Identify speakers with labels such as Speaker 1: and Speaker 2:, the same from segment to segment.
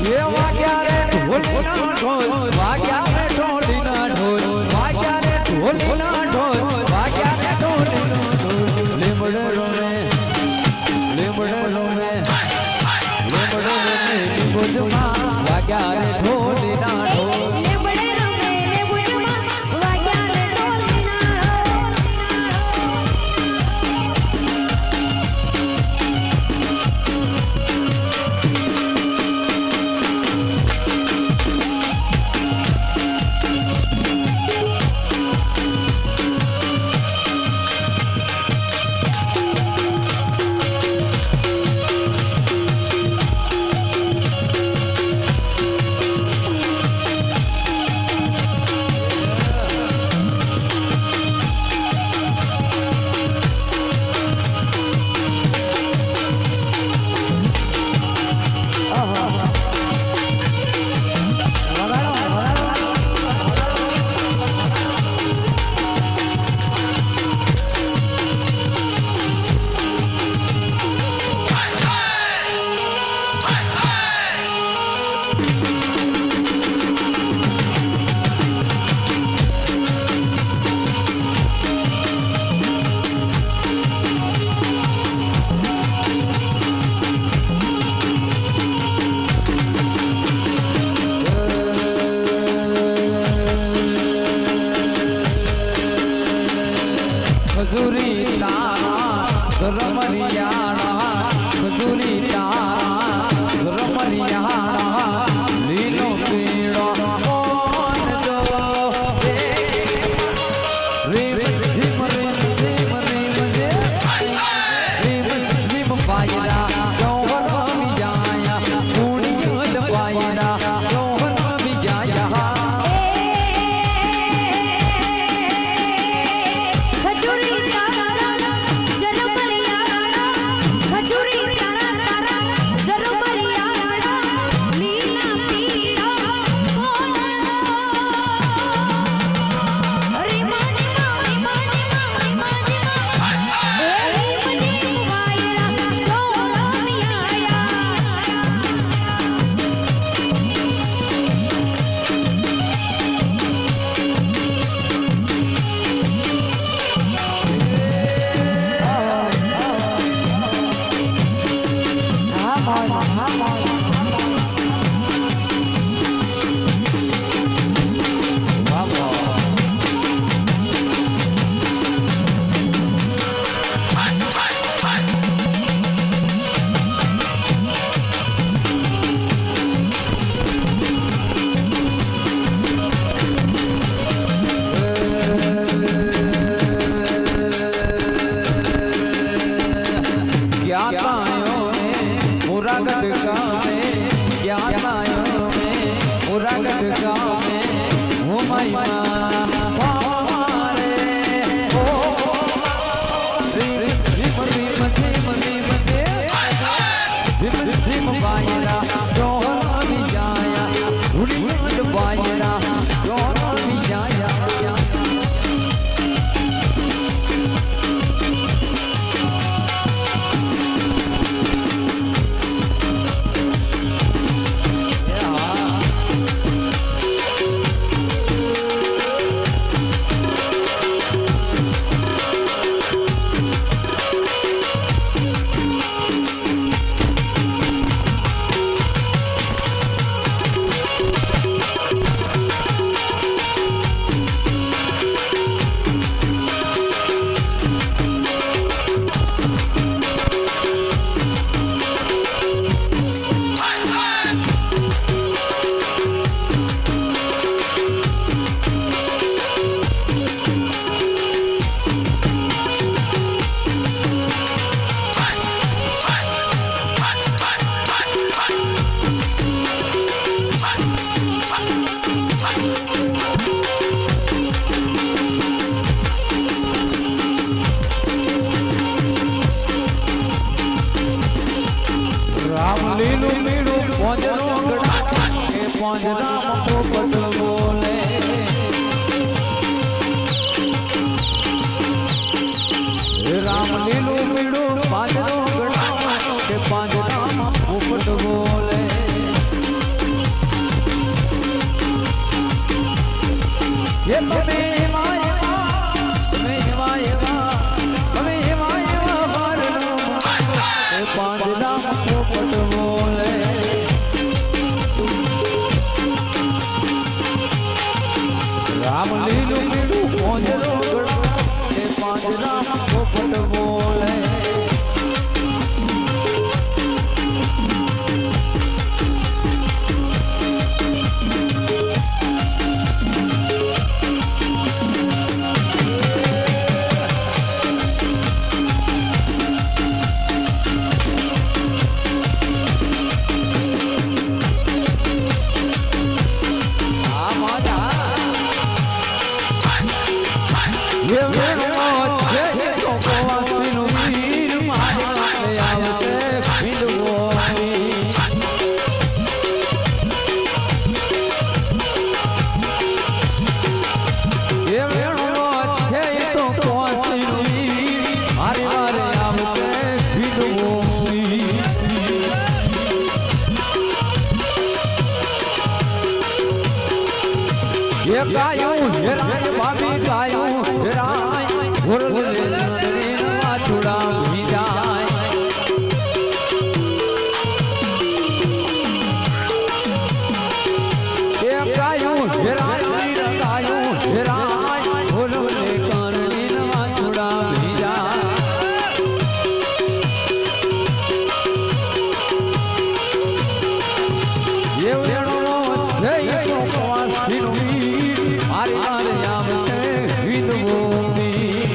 Speaker 1: ये वाग्या रे ढोलना ढोल वाग्या रे ढोलना ढोल वाग्या रे ढोलना ढोल वाग्या रे ढोलना ढोल लेमड़े रोमे बुझमा वाग्या रे ढोलना ढोल खजूरी तारा रमरियाना खजूरी तारा रमरियाना लीलो पीड़ो कौन जो रिम रिम रिम रिम रिम रिम रिम पायरा जौहर भी जाया पूड़ियल पायरा जौहर भी जाया પાંજરામાં પોપટ બોલે પોપટ બોલે ગાયું હેરાય ભાભી ગાયું હેરાય ભોરલે નદરે વાછડા ભીજાય એ ગાયું હેરાય ગાયું હેરાય ભોરલે કરણી વાછડા ભીજાય એવડો છે ચોકવાસ ફીરવી મારી મારે આવશે વિદવોની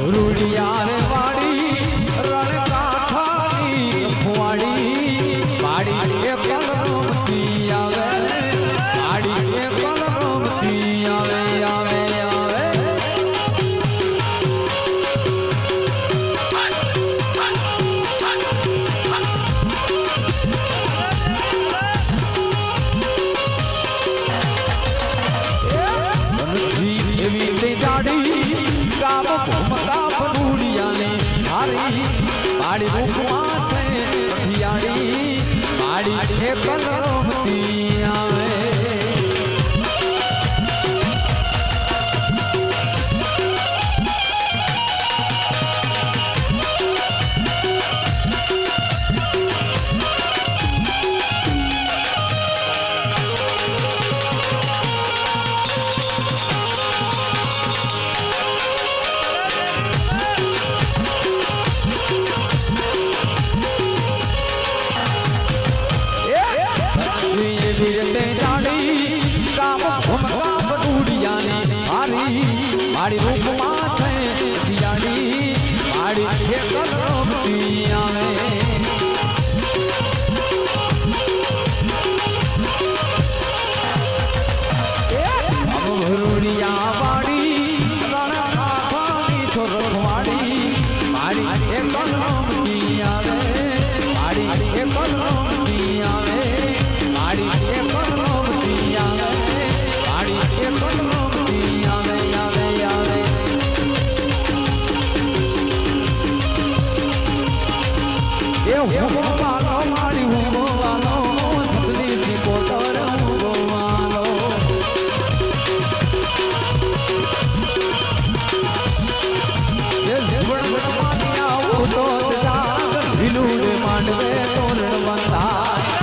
Speaker 1: રૂડિયા વાડી રણ કાઠાની ફુવાડી વાડી એક કલમતી આવે વાડી એક કલમતી આવે આવે આવે એવી તે જાડી ગામ ભમકા ભૂડિયાને હારી વાડી રૂપમાં છે હિયાડી વાડી એક કલમતી આવે વીરતે જાડી ગામ ભમકા ભૂડિયાને હારી વાડી રૂપમાં છે હિયાડી વાડી એક કલમતી આવે રૂડિયા વાડી રણ કાઠાની છોરખવાડી વાડી એક કલમતી આવે વાડી એક કલમતી આવે વાડી એક કલમતી આવે વાડી એક કલમતી આવે આવે આવે એ હું વાલો માડી હું વાલો સતની સિકોતર હું વાલો વિલુડે માંડવે તોરણ બંધાય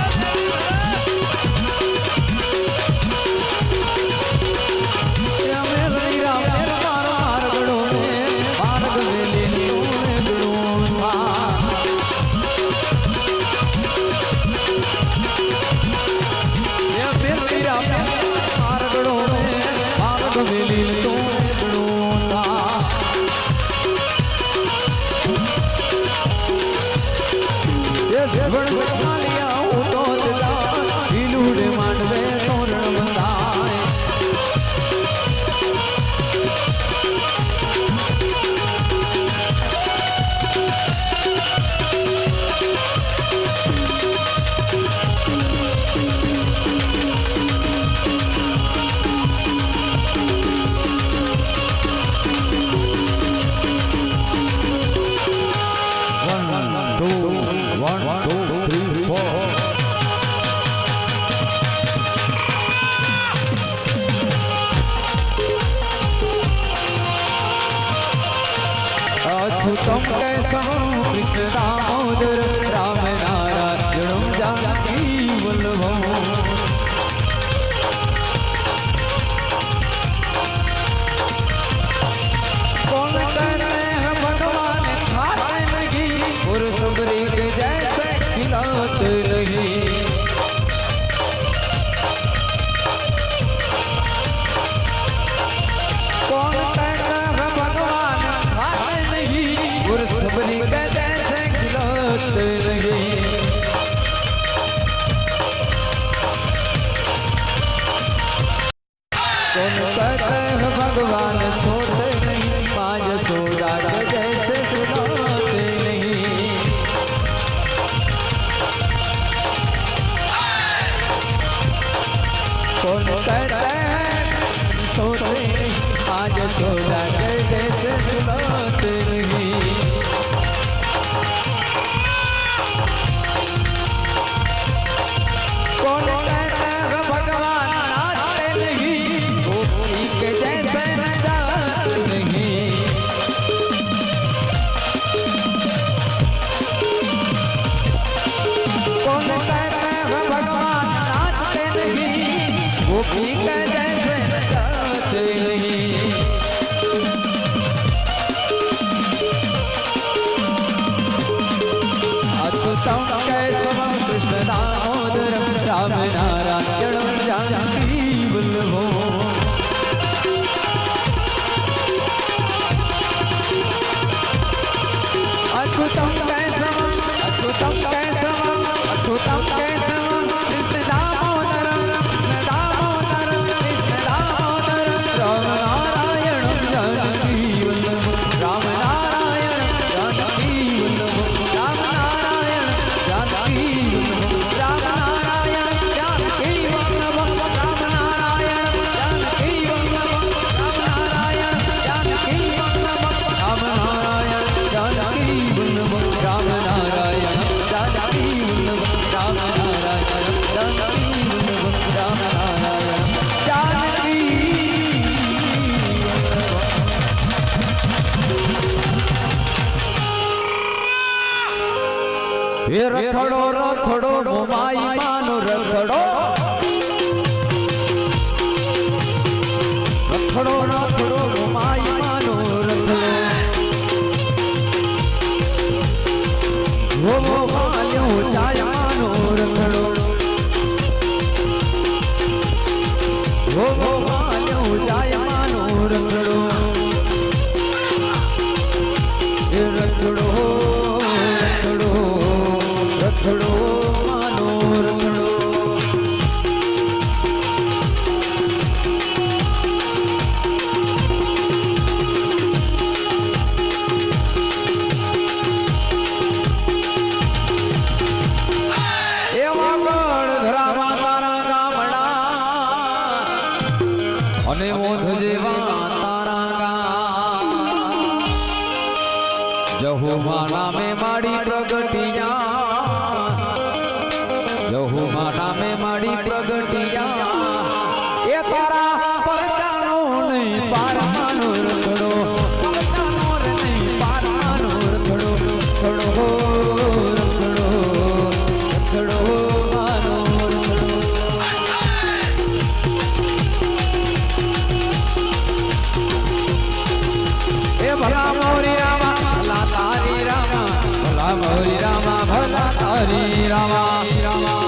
Speaker 1: कैसव कृष्ण दामोदर राम नारायण जानकी वल्लभो कौन कहते हैं भगवान खाते नहीं और सबरी के जैसे खिलाते नहीं कौन कहता है भगवान खाते नहीं और सबरी के जैसे खिलाते नहीं कौन कहता है भगवान सोते नहीं माँ यशोदा के जैसे सुनाते नहीं कौन कहता है सोते नहीं माँ यशोदा के जैसे सुनाते नहीं कौन कहता है भगवान नाचते नहीं गोपी के जैसे नचाते नहीं कौन कहता है भगवान नाचते नहीं गोपी के जैसे नचाते नहीं अच्युतम केशवम कृष्ण दामोदर राम नारायण जानकी वल्लभो अच्युतम केशवम अच्युतम केशवम अच्युतम केशवम कृष्ण दामोदर कृष्ण दामोदर राम नारायण जानकी वल्लभो राम नारायण जानकी वल्लभो राम नारायण जानकी वल्लभो राम नारायण जानकी वल्लभो राम नारायण जानकी वल्लभो राम नारायण जानकी वल्लभो राम नारायण जानकी वल्लभो राम नारायण जानकी वल्लभो राम नारायण जानकी वल्लभो राम नारायण जानकी ये रथड़ो रथड़ो मोमाई मानो रथड़ो रथड़ो रथड़ो मोमाई मानो रथड़ो वो माल्यो जाय मानो रथड़ो वो माल्यो जाय मानो रथड़ो ये रथड़ो रथड़ो रथड़ो मानो रथड़ो એવા ગઢ ધરાવા તારા ગામડા અને મોઢ જેવા તારા ગામ જહુમા નામે માડી પ્રગટિયા જહુમા નામે માડી પ્રગટિયા એ તારા પરચાનો નહીં પારવાનો રખડો પરચાનો નહીં પારવાનો રખડો રખડો રખડો રખડો માનો રખડો એ ભલા મોરી રામા ભલા તારી રામા ભલા મોરી રામા ભલા તારી રામા